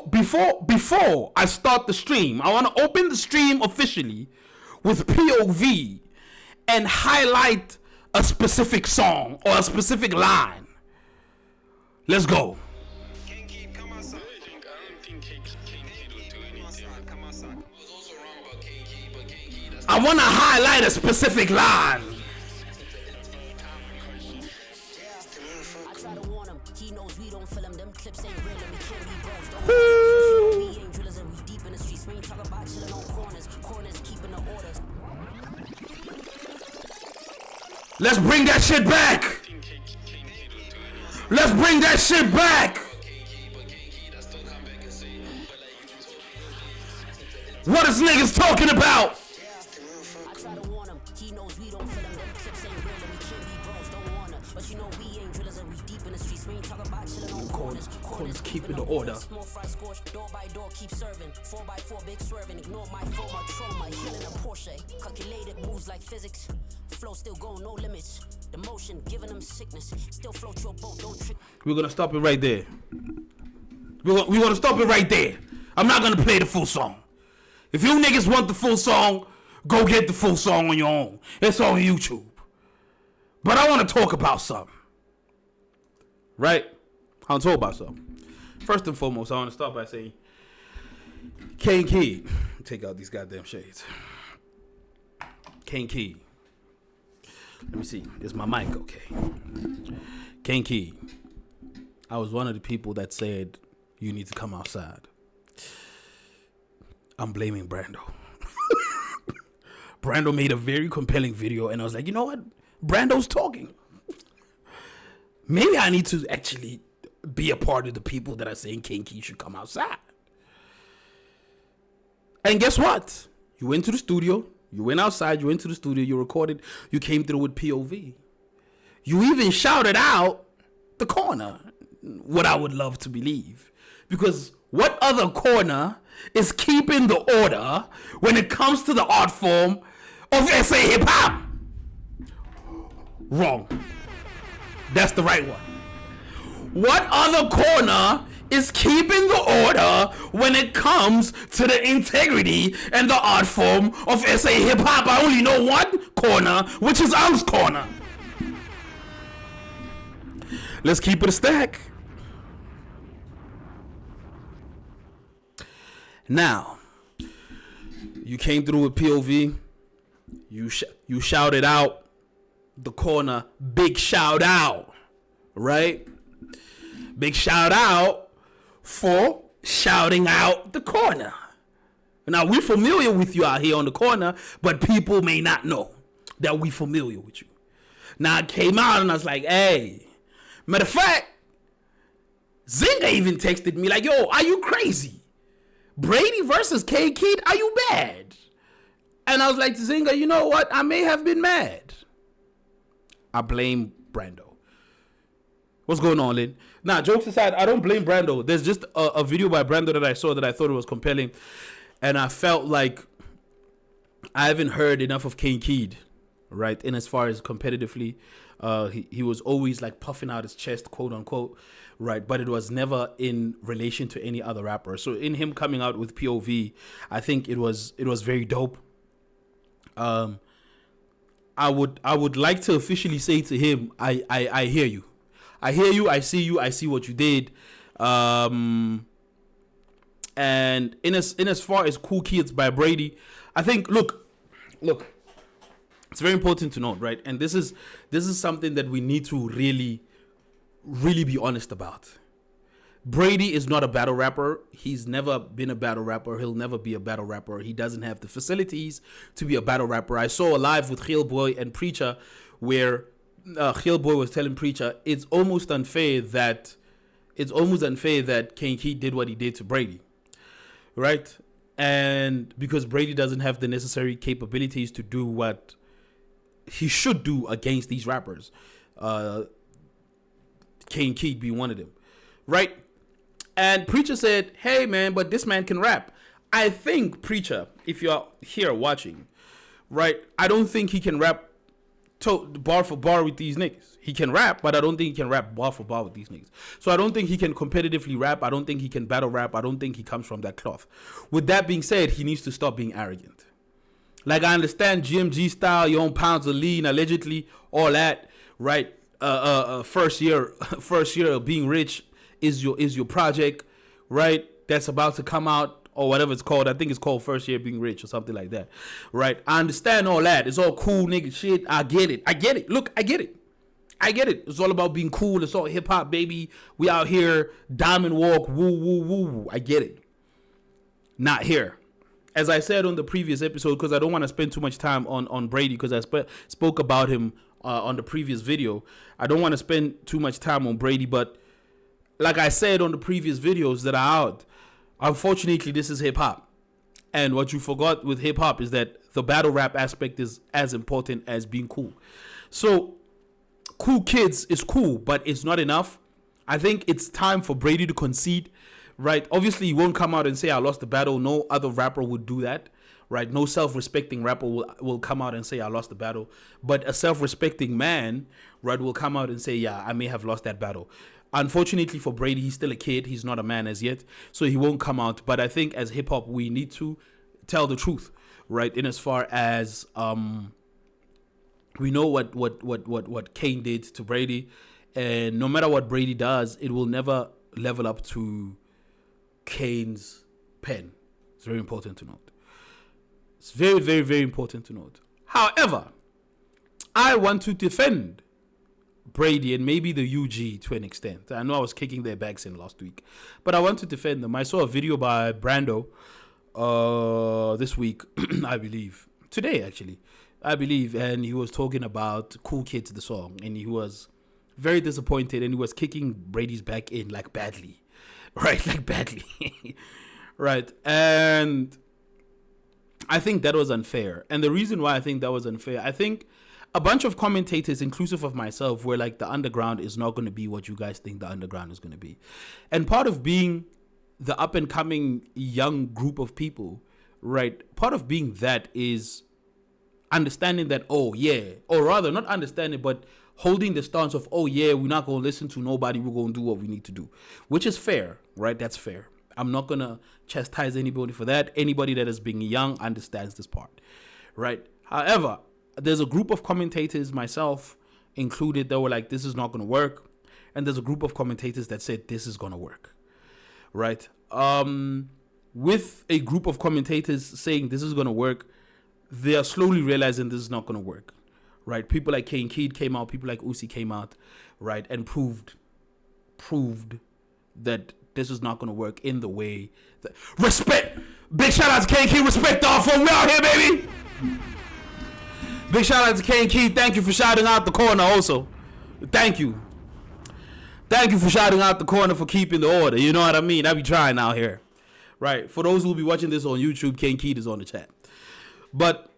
before I start the stream, I want to open the stream officially with POV and highlight a specific song or a specific line. Let's go. Kane Keid, come outside. I don't think Kane Keid will do anything. Come outside. I was also wrong about Kane Keid, but Kane Keid. I want to highlight a specific line. I try to warn him. He knows we don't fill him. Them clips ain't real and we can't be bros. Don't we ain't drillers and we deep in the streets. We ain't talking about chilling on corners. Corners keeping the orders. Let's bring that shit back. Let's bring that shit back. What is niggas talking about? I try to warn him. He knows we don't fill him. Them clips ain't real and we can't be bros. Don't want her. But you know we ain't drillers and we deep in the streets. We ain't talking about chilling on corners. Corners keeping the order. Small fry scorch, door by door, keep serving. 4x4, big swerving. Ignore my phone, my trauma. Healing a Porsche. Calculated moves like physics. Flow still going, no limits. The motion giving them sickness. Still float your boat, don't trick. We're gonna stop it right there. We're gonna stop it right there. I'm not gonna play the full song. If you niggas want the full song, go get the full song on your own. It's on YouTube. But I want to talk about something. Right? I want to talk about something. First and foremost, I want to start by saying, Kane Keid. Take out these goddamn shades. Kane Keid. Let me see. Is my mic okay? Kane Keid. I was one of the people that said you need to come outside. I'm blaming Brando. Brando made a very compelling video, and I was like, you know what? Brando's talking. Maybe I need to actually be a part of the people that are saying Kane Keid should come outside. And guess what? You went to the studio. You went outside. You went to the studio. You recorded. You came through with POV. You even shouted out the corner. What I would love to believe. Because what other corner is keeping the order when it comes to the art form of SA hip hop? Wrong. That's the right one. What other corner is keeping the order when it comes to the integrity and the art form of SA hip hop? I only know one corner, which is UNC'S corner. Let's keep it a stack. Now, you came through with POV. You shouted out the corner. Big shout out, right? Big shout out for shouting out the corner. Now, we're familiar with you out here on the corner, but people may not know that we're familiar with you. Now, I came out and I was like, hey, matter of fact, Zinga even texted me like, yo, are you crazy? Brady versus Kane Keid, are you mad? And I was like to Zinga, you know what? I may have been mad. I blame Brando. What's going on, Lynn? Nah, jokes aside, I don't blame Brando. There's just a video by Brando that I saw that I thought it was compelling. And I felt like I haven't heard enough of Kane Keid, right? And as far as competitively, he was always like puffing out his chest, quote unquote, right? But it was never in relation to any other rapper. So in him coming out with POV, I think it was very dope. I would like to officially say to him, I hear you. I hear you, I see what you did. And in as far as Cool Kids by Brady, I think look, it's very important to note, right? And this is something that we need to really be honest about. Brady is not a battle rapper. He's never been a battle rapper. He'll never be a battle rapper. He doesn't have the facilities to be a battle rapper. I saw a live with Geel Boy and Preacher where Geel Boy was telling Preacher it's almost unfair that Kane Keid did what he did to Brady, right? And because Brady doesn't have the necessary capabilities to do what he should do against these rappers, Kane Keid being one of them, right? And Preacher said, hey man, but this man can rap. I think Preacher, if you're here watching, right, I don't think he can rap bar for bar with these niggas. He can rap, but I don't think he can rap bar for bar with these niggas. So I don't think he can competitively rap. I don't think he can battle rap. I don't think he comes from that cloth. With that being said, he needs to stop being arrogant. Like, I understand GMG style, your own pounds of lean, allegedly, all that, right? First year of being rich is your project, right? That's about to come out, or whatever it's called. I think it's called First Year Being Rich or something like that, right? I understand all that. It's all cool nigga shit. I get it. Look, I get it. It's all about being cool. It's all hip hop, baby. We out here, diamond walk, woo, woo, woo. I get it. Not here. As I said on the previous episode, because I don't want to spend too much time on Brady, because I spoke about him on the previous video. I don't want to spend too much time on Brady, but like I said on the previous videos that are out, unfortunately, this is hip-hop. And what you forgot with hip-hop is that the battle rap aspect is as important as being cool. So, cool kids is cool, but it's not enough. I think it's time for Brady to concede, right? Obviously, he won't come out and say, I lost the battle. No other rapper would do that, right? No self-respecting rapper will come out and say, I lost the battle. But a self-respecting man, right, will come out and say, yeah, I may have lost that battle. Unfortunately for Brady, he's still a kid. He's not a man as yet, so he won't come out. But I think as hip hop, we need to tell the truth, right? In as far as we know what Kane did to Brady, and no matter what Brady does, it will never level up to Kane's pen. It's very important to note. It's very, very, very important to note. However, I want to defend Brady and maybe the UG to an extent. I know I was kicking their backs in last week, but I want to defend them. I saw a video by Brando this week, I believe. Today, actually, I believe. And he was talking about Cool Kids, the song. And he was very disappointed and he was kicking Brady's back in like badly. Right? Like badly. Right? And I think that was unfair. And the reason why I think that was unfair, I think a bunch of commentators, inclusive of myself, were like, the underground is not going to be what you guys think the underground is going to be. And part of being the up-and-coming young group of people, right, part of being that is understanding that, oh, yeah, or rather, not understanding, but holding the stance of, oh, yeah, we're not going to listen to nobody, we're going to do what we need to do, which is fair, right? That's fair. I'm not going to chastise anybody for that. Anybody that is being young understands this part, right? However, there's a group of commentators, myself included, that were like, this is not going to work. And there's a group of commentators that said, this is going to work. Right? With a group of commentators saying this is going to work, they are slowly realizing this is not going to work. Right? People like Kane Keid came out, people like Uzi came out, right? And proved that this is not going to work in the way that... Respect! Big shout out to Kane Keid, respect all from out here, baby! Big shout out to Kane Keid. Thank you for shouting out the corner also. Thank you. Thank you for shouting out the corner for keeping the order. You know what I mean? I be trying out here. Right. For those who will be watching this on YouTube, Kane Keid is on the chat. But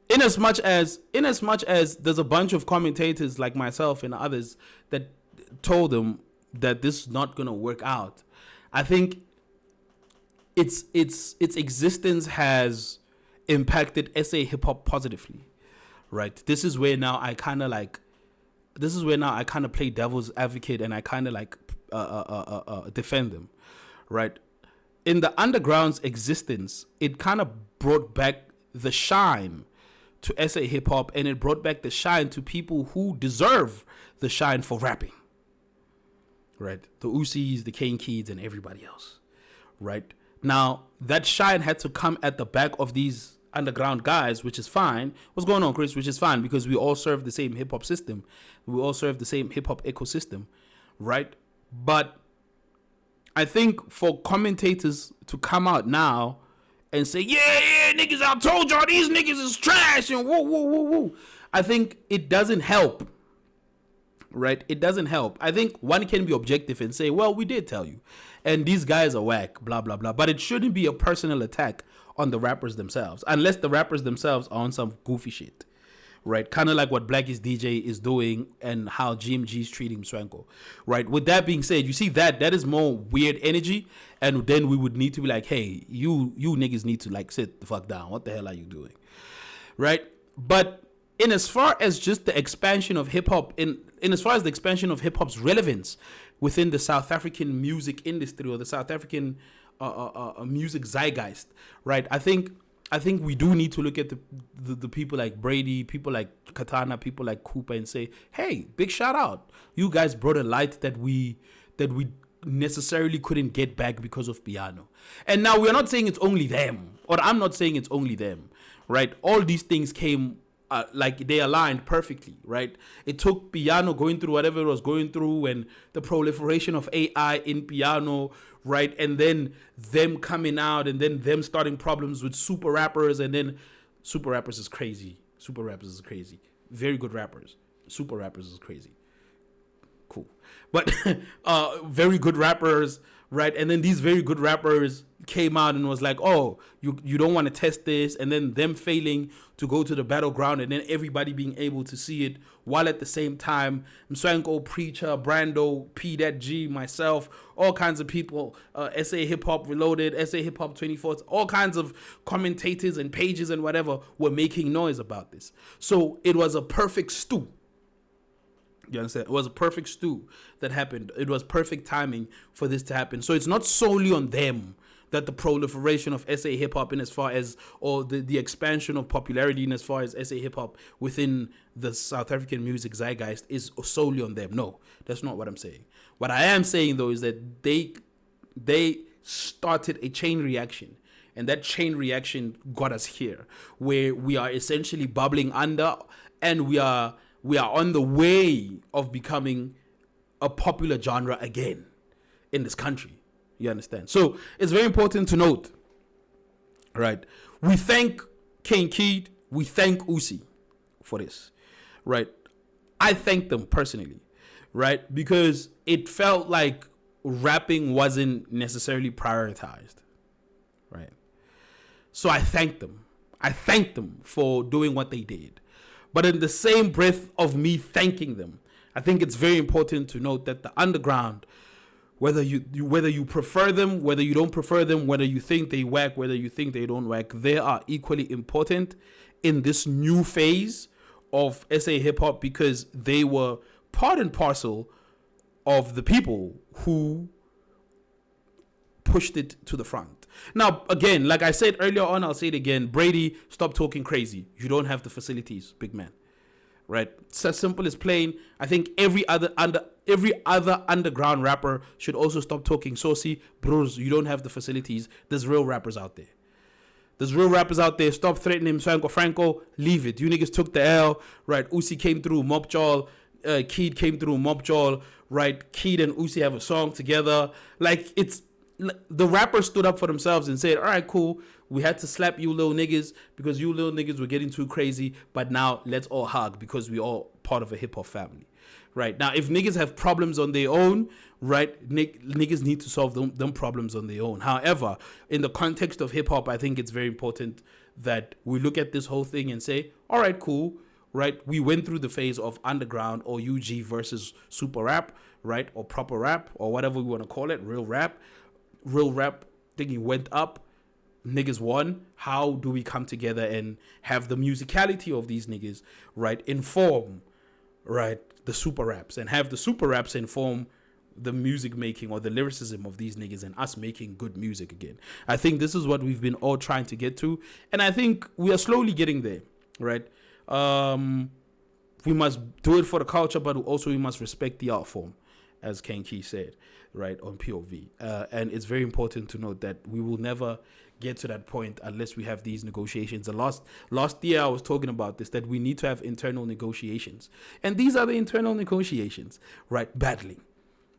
in as much as there's a bunch of commentators like myself and others that told them that this is not going to work out, I think its existence has impacted SA hip hop positively, right? This is where now I kind of play devil's advocate and I kind of like defend them, right? In the underground's existence, it kind of brought back the shine to SA hip hop, and it brought back the shine to people who deserve the shine for rapping, right? The Ucis, the Kane Keids, and everybody else, right? Now, that shine had to come at the back of these underground guys, which is fine. What's going on, Chris? Which is fine, because we all serve the same hip-hop system. We all serve the same hip-hop ecosystem, right? But I think for commentators to come out now and say, yeah, niggas, I told y'all these niggas is trash and woo. I think it doesn't help, right? It doesn't help. I think one can be objective and say, well, we did tell you. And these guys are whack, blah, blah, blah. But it shouldn't be a personal attack on the rappers themselves, unless the rappers themselves are on some goofy shit, right? Kind of like what Blackie's DJ is doing and how GMG's treating Swanko, right? With that being said, you see that is more weird energy, and then we would need to be like, hey, you niggas need to like sit the fuck down. What the hell are you doing, right? But in as far as just the expansion of hip hop, in as far as the expansion of hip hop's relevance within the South African music industry or the South African music zeitgeist, right? I think we do need to look at the people like Brady, people like Katana, people like Cooper, and say, hey, big shout out. You guys brought a light that we necessarily couldn't get back because of piano. And now we're not saying it's only them, or I'm not saying it's only them, right? All these things came like they aligned perfectly, right? It took piano going through whatever it was going through and the proliferation of AI in piano, right? And then them coming out and then them starting problems with super rappers, and then super rappers is crazy. Super rappers is crazy. Very good rappers. Super rappers is crazy. Cool. But very good rappers, right? And then these very good rappers came out and was like, oh, you don't want to test this, and then them failing to go to the battleground, and then everybody being able to see it, while at the same time Mswanko, Preacher, Brando, P that G, myself, all kinds of people, SA Hip Hop Reloaded, SA Hip Hop 24, all kinds of commentators and pages and whatever were making noise about this. So it was a perfect stew. You understand? It was a perfect stew that happened. It was perfect timing for this to happen. So it's not solely on them that the proliferation of SA hip-hop in as far as, or the expansion of popularity in as far as SA hip-hop within the South African music zeitgeist is solely on them. No, that's not what I'm saying. What I am saying, though, is that they started a chain reaction. And that chain reaction got us here, where we are essentially bubbling under, and we are on the way of becoming a popular genre again in this country. You understand? So it's very important to note, right? We thank Kane Keid, we thank Usi for this, right? I thank them personally, right? Because it felt like rapping wasn't necessarily prioritized, right? So I thank them. I thank them for doing what they did. But in the same breath of me thanking them, I think it's very important to note that the underground, whether you prefer them, whether you don't prefer them, whether you think they whack, whether you think they don't whack, they are equally important in this new phase of SA hip hop, because they were part and parcel of the people who pushed it to the front. Now, again, like I said earlier on, I'll say it again. Brady, stop talking crazy. You don't have the facilities, big man. Right? It's as simple as plain. I think every other underground rapper should also stop talking saucy. Bros, you don't have the facilities. There's real rappers out there. Stop threatening Franco. Leave it. You niggas took the L. Right? Usi came through, Mopjol. Keid came through, Mopjol. Right? Keid and Usi have a song together. Like, it's the rappers stood up for themselves and said, all right, cool. We had to slap you little niggas because you little niggas were getting too crazy. But now let's all hug because we all part of a hip hop family. Right? Now, if niggas have problems on their own, right, niggas need to solve them problems on their own. However, in the context of hip hop, I think it's very important that we look at this whole thing and say, all right, cool. Right? We went through the phase of underground or UG versus super rap, right? Or proper rap or whatever we want to call it, real rap. Real rap thinking went up. Niggas won. How do we come together and have the musicality of these niggas, right, inform, right, the super raps, and have the super raps inform the music making or the lyricism of these niggas and us making good music again. I think this is what we've been all trying to get to, and I think we are slowly getting there, right? We must do it for the culture, but also we must respect the art form, as Kane Keid said, right, on POV. And it's very important to note that we will never get to that point unless we have these negotiations. The last year I was talking about this, that we need to have internal negotiations. And these are the internal negotiations, right, battling.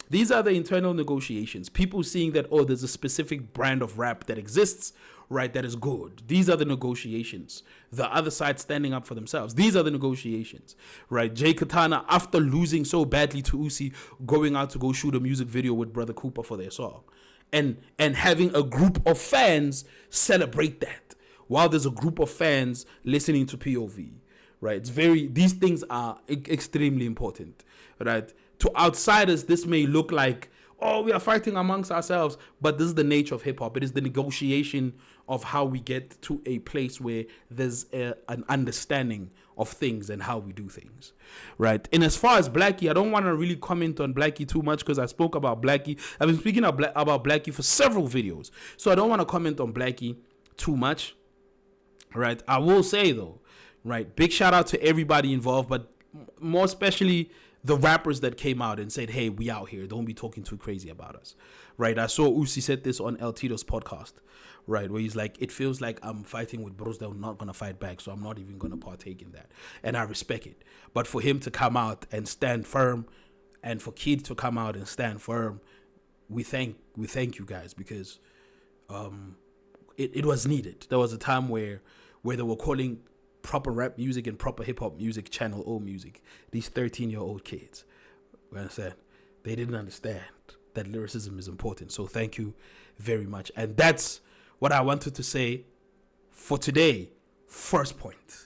These are the internal negotiations. People seeing that, oh, there's a specific brand of rap that exists, right, that is good. These are the negotiations. The other side standing up for themselves. These are the negotiations, right? Jay Katana, after losing so badly to Usi, going out to go shoot a music video with Brother Cooper for their song. And having a group of fans celebrate that, while there's a group of fans listening to POV, right? These things are extremely important, right? To outsiders, this may look like, oh, we are fighting amongst ourselves, but this is the nature of hip hop. It is the negotiation of how we get to a place where there's an understanding of things and how we do things, right? And as far as Blackie, I don't want to really comment on Blackie too much because I spoke about Blackie. I've been speaking about Blackie for several videos, so I don't want to comment on Blackie too much, right? I will say though, right, big shout out to everybody involved, but more especially the rappers that came out and said, hey, we out here, don't be talking too crazy about us, right? I saw Uzi said this on El Tito's podcast, right, where he's like, it feels like I'm fighting with bros that are not going to fight back, so I'm not even going to partake in that, and I respect it. But for him to come out and stand firm, and for Keid to come out and stand firm, we thank you guys, because it was needed. There was a time where they were calling proper rap music and proper hip-hop music Channel O music. These 13-year-old kids, you understand? They didn't understand that lyricism is important. So thank you very much. And that's what I wanted to say for today. First point.